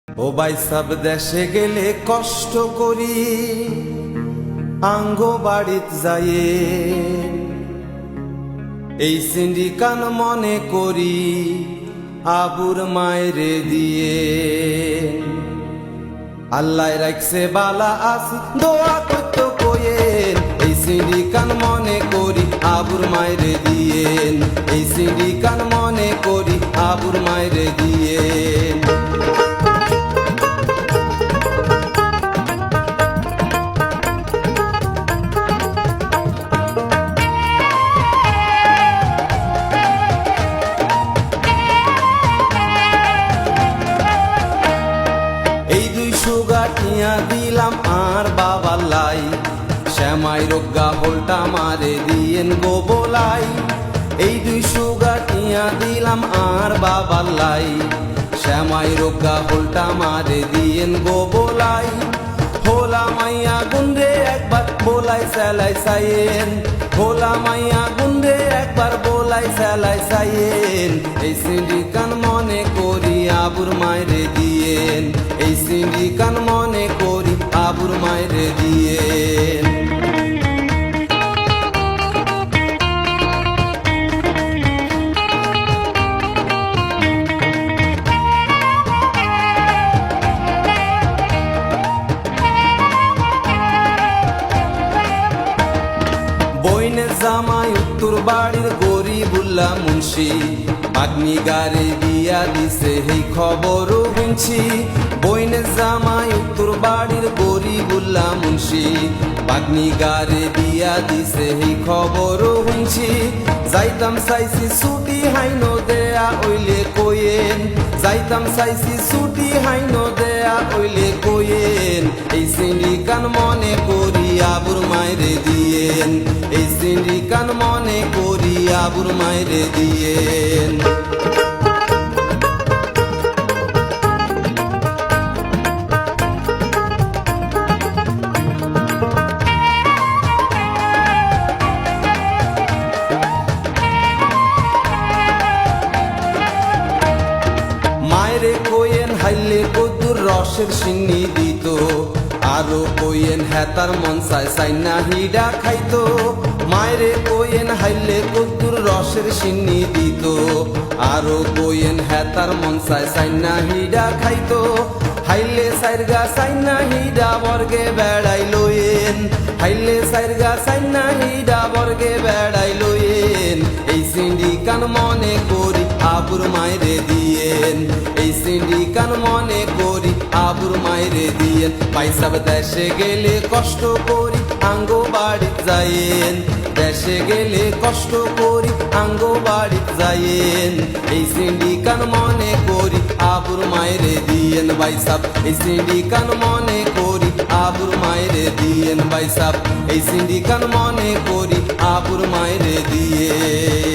ও ভাই সব দেশে গেলে কষ্ট করি আঙ্গ বাড়িত যাইয়ে এই সিন্ডিকান মনে করি আবুর মায়েরে দিয়ে আল্লাহ রাখছে বালা আসি দোয়া করত কইেন এই সিন্ডিকান মনে করি আবুর মায়েরে দিয়েন এই সিন্ডিকান মনে করি আবুর মায়েরে দিয়েন গাটিয়া দিলাম আর বাবার লাই শ্যামাই রোগা হোলটা মারে দিয়েন গো বলাই এই 200 গাটিয়া দিলাম আর বাবার লাই শ্যামাই রোগা হোলটা মারে দিয়েন গো বলাই হোলা মাইয়া গুন্ডে একবার বলাই সেলাই সাইয়েন হোলা মাইয়া গুন্ডে একবার বলাই সেলাই সাইয়েন এই সিন্ডিকান মনে করি আবুর মায়েরে দিয়েন এই সিন্ডিকান মনে করি আবুর মায়েরে দিয়েন বইনে জামাই উত্তর বাড়ির গরিবুল্লাহ মুন্সি মাগনি গারে বিয়া দিছে এই খবরও শুনছি বইনে জামাই উত্তর বাড়ির গরিবুল্লাহ মুন্সি মাগনি গারে বিয়া দিছে এই খবরও শুনছি যাইতাম চাইছি ছুটি হাইনো দেয়া ওইলে কইেন যাইতাম চাইছি ছুটি হাইনো দেয়া ওইলে কইেন এই সিন্ডিকান মনে করি আবুর মায়েরে দিয়েন এই সিন্ডিকান মনে করি আবুর মায়েরে দিয়েন মায়েরে কইেন হাইলে কদ্দুর রসের সিন্নি দিত আরো কইেন হেতার মন চাই সাইনা হিডা খাইতো মায়েরে কইেন হাইলে কদ্দুর রসের সিন্নি দিত আরো কইেন হেতার মন চাই সাইনা হিডা খাইতো হাইলে সাইরগা সাইনা হিডা বর্গে বেড়াই লইেন হাইলে সাইরগা সাইনা হিডা বর্গে বেড়াই লইেন এই সিন্ডিকান মনে করি আবুর মায়েরে দিয়েন এই সিন্ডিকান মনে করি আবুর মায়েরে দিয়েন পয়সা দেশে গেলে কষ্ট করি আঙ্গ বাড়িত যাইয়েন দেশে গেলে কষ্ট করি আঙ্গ বাড়িত যাইয়েন এই সিন্ডিকান মনে করি আবুর মায়েরে দিয়েন বাইসাব এই সিন্ডিকান মনে করি আবুর মায়েরে দিয়েন বাইসাব এই সিন্ডিকান মনে করি আবুর মায়েরে দিয়ে